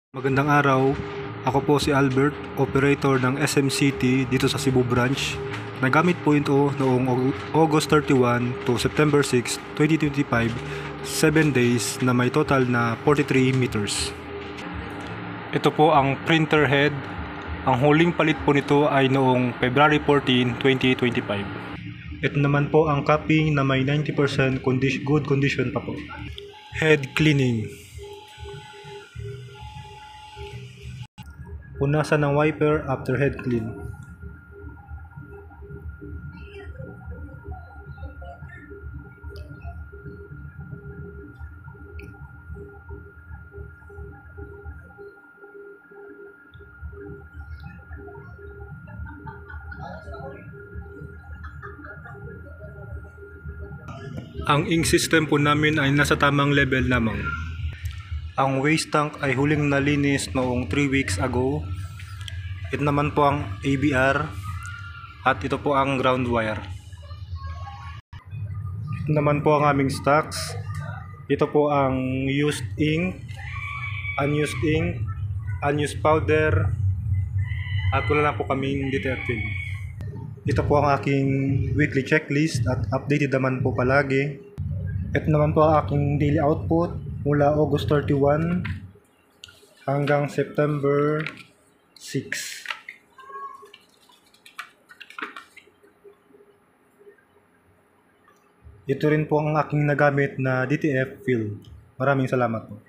Magandang araw, ako po si Albert, operator ng SM City dito sa Cebu branch. Nagamit po ito noong August 31 to September 6, 2025, 7 days na may total na 43 meters. Ito po ang printer head. Ang huling palit po nito ay noong February 14, 2025. Ito naman po ang cupping na may 90% good condition pa po. Head cleaning. Punasan ng wiper after head clean. Ang ink system po namin ay nasa tamang level lamang. Ang waste tank ay huling nalinis noong 3 weeks ago. Ito naman po ang ABR at ito po ang ground wire. Ito naman po ang aming stocks. Ito po ang used ink, unused powder, at wala na po kaming detective. Ito po ang aking weekly checklist at updated naman po palagi. Ito naman po ang aking daily output mula August 31 hanggang September 6. Ito rin po ang aking nagamit na DTF fill. Maraming salamat po.